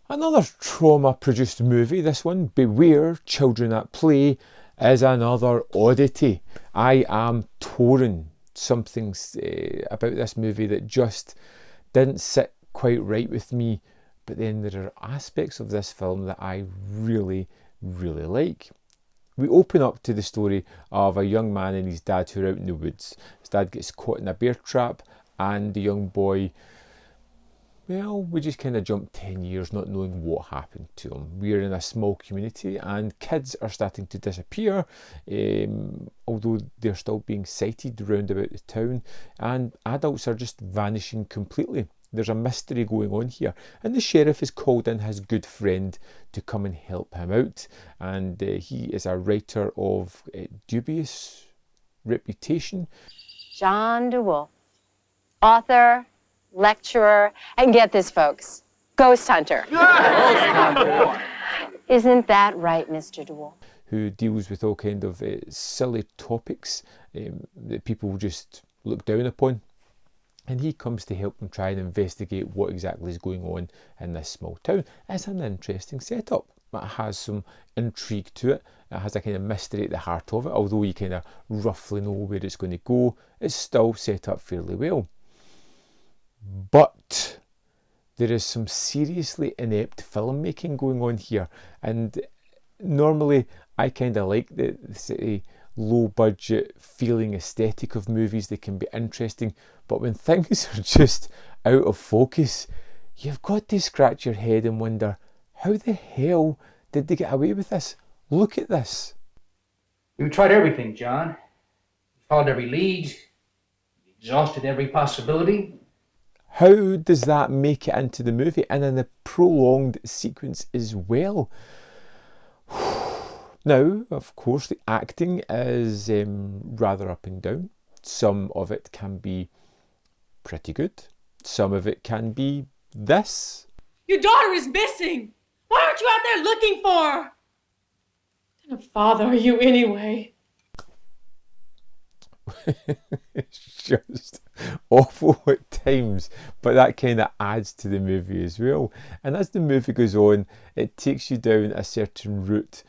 Another Troma produced movie, this one, Beware, Children at Play, is another oddity. I am torn. Something about this movie that just didn't sit quite right with me, but then there are aspects of this film that I really, really like. We open up to the story of a young man and his dad who are out in the woods. His dad gets caught in a bear trap, and the young boy, well, we just kind of jump 10 years not knowing what happened to him. We're in a small community and kids are starting to disappear, although they're still being sighted round about the town, and adults are just vanishing completely. There's a mystery going on here, and the sheriff has called in his good friend to come and help him out, and he is a writer of dubious reputation. John DeWolf, author, lecturer, and get this, folks, ghost hunter. Isn't that right, Mr. DeWolf? Who deals with all kind of silly topics that people just look down upon. And he comes to help them try and investigate what exactly is going on in this small town. It's an interesting setup. It has some intrigue to it. It has a kind of mystery at the heart of it. Although you kind of roughly know where it's going to go, it's still set up fairly well. But there is some seriously inept filmmaking going on here, and normally I kind of like the low budget feeling aesthetic of movies. They can be interesting, but when things are just out of focus, you've got to scratch your head and wonder, how the hell did they get away with this? Look at this. We've tried everything, John. We followed every lead, we exhausted every possibility. How does that make it into the movie, and in a prolonged sequence as well? Now, of course, the acting is rather up and down. Some of it can be pretty good. Some of it can be this. Your daughter is missing. Why aren't you out there looking for her? What kind of father are you anyway? It's just awful at times, but that kind of adds to the movie as well. And as the movie goes on, it takes you down a certain route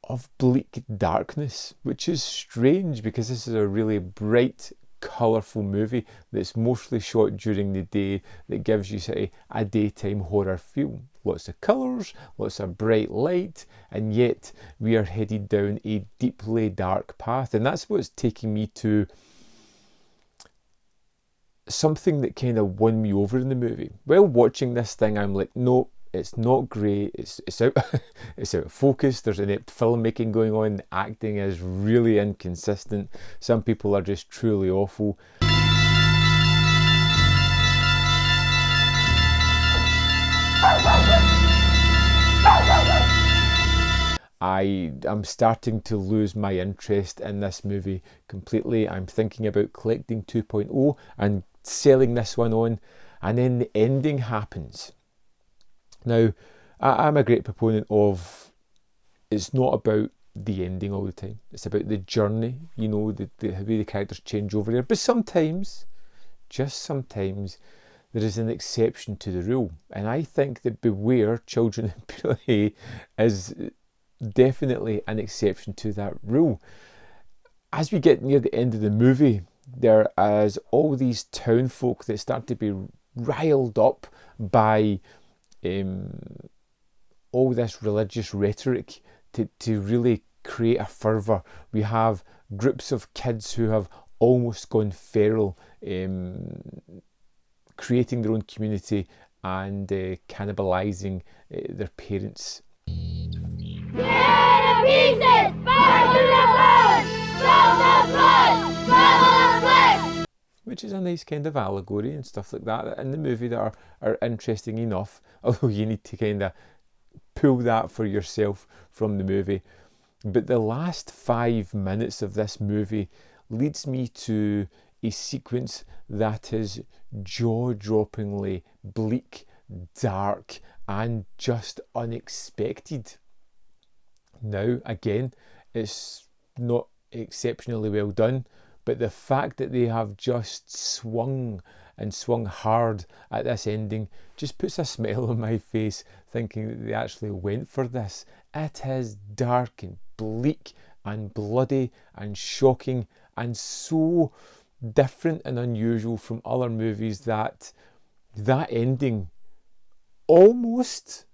of bleak darkness, which is strange because this is a really bright, colourful movie that's mostly shot during the day, that gives you sort of a daytime horror feel. Lots of colours, lots of bright light, and yet we are headed down a deeply dark path. And that's what's taking me to something that kind of won me over in the movie. While watching this thing, I'm like, no, it's not great, it's out it's out of focus, there's inept filmmaking going on, the acting is really inconsistent, some people are just truly awful. I am starting to lose my interest in this movie completely. I'm thinking about collecting 2.0 and selling this one on, and then the ending happens. Now, I'm a great proponent of, it's not about the ending all the time. It's about the journey, you know, the way the characters change over there. But sometimes, just sometimes, there is an exception to the rule. And I think that Beware, Children at Play is definitely an exception to that rule. As we get near the end of the movie, there is all these town folk that start to be riled up by all this religious rhetoric to really create a fervour. We have groups of kids who have almost gone feral, creating their own community and cannibalising their parents. Tear to pieces! Burn to the bone! From the blood! From the flesh! Which is a nice kind of allegory and stuff like that in the movie that are interesting enough, although you need to kind of pull that for yourself from the movie. But the last 5 minutes of this movie leads me to a sequence that is jaw-droppingly bleak, dark, and just unexpected. Now, again, it's not exceptionally well done, but the fact that they have just swung and swung hard at this ending just puts a smile on my face, thinking that they actually went for this. It is dark and bleak and bloody and shocking and so different and unusual from other movies that ending almost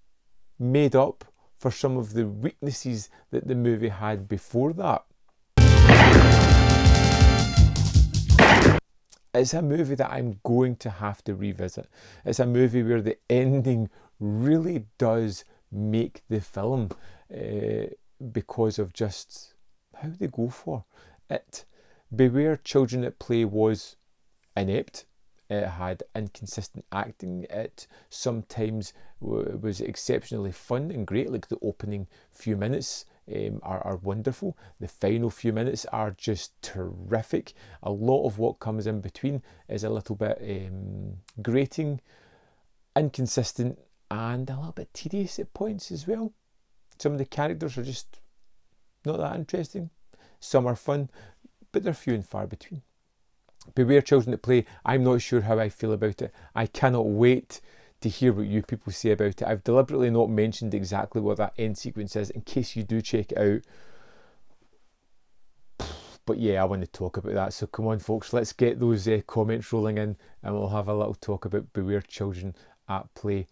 made up for some of the weaknesses that the movie had before that. It's a movie that I'm going to have to revisit. It's a movie where the ending really does make the film because of just how they go for it. Beware Children at Play was inept. It had inconsistent acting. It sometimes was exceptionally fun and great, like the opening few minutes are wonderful. The final few minutes are just terrific. A lot of what comes in between is a little bit grating, inconsistent, and a little bit tedious at points as well. Some of the characters are just not that interesting. Some are fun, but they're few and far between. Beware Children at Play, I'm not sure how I feel about it. I cannot wait to hear what you people say about it. I've deliberately not mentioned exactly what that end sequence is in case you do check it out. But yeah, I want to talk about that. So come on folks, let's get those comments rolling in and we'll have a little talk about Beware Children at Play.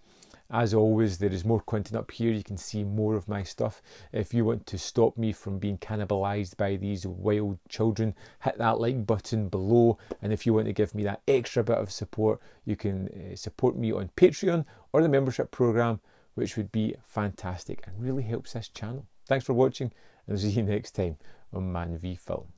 As always, there is more content up here. You can see more of my stuff. If you want to stop me from being cannibalised by these wild children, hit that like button below. And if you want to give me that extra bit of support, you can support me on Patreon or the membership programme, which would be fantastic and really helps this channel. Thanks for watching, and I'll see you next time on Man v Film.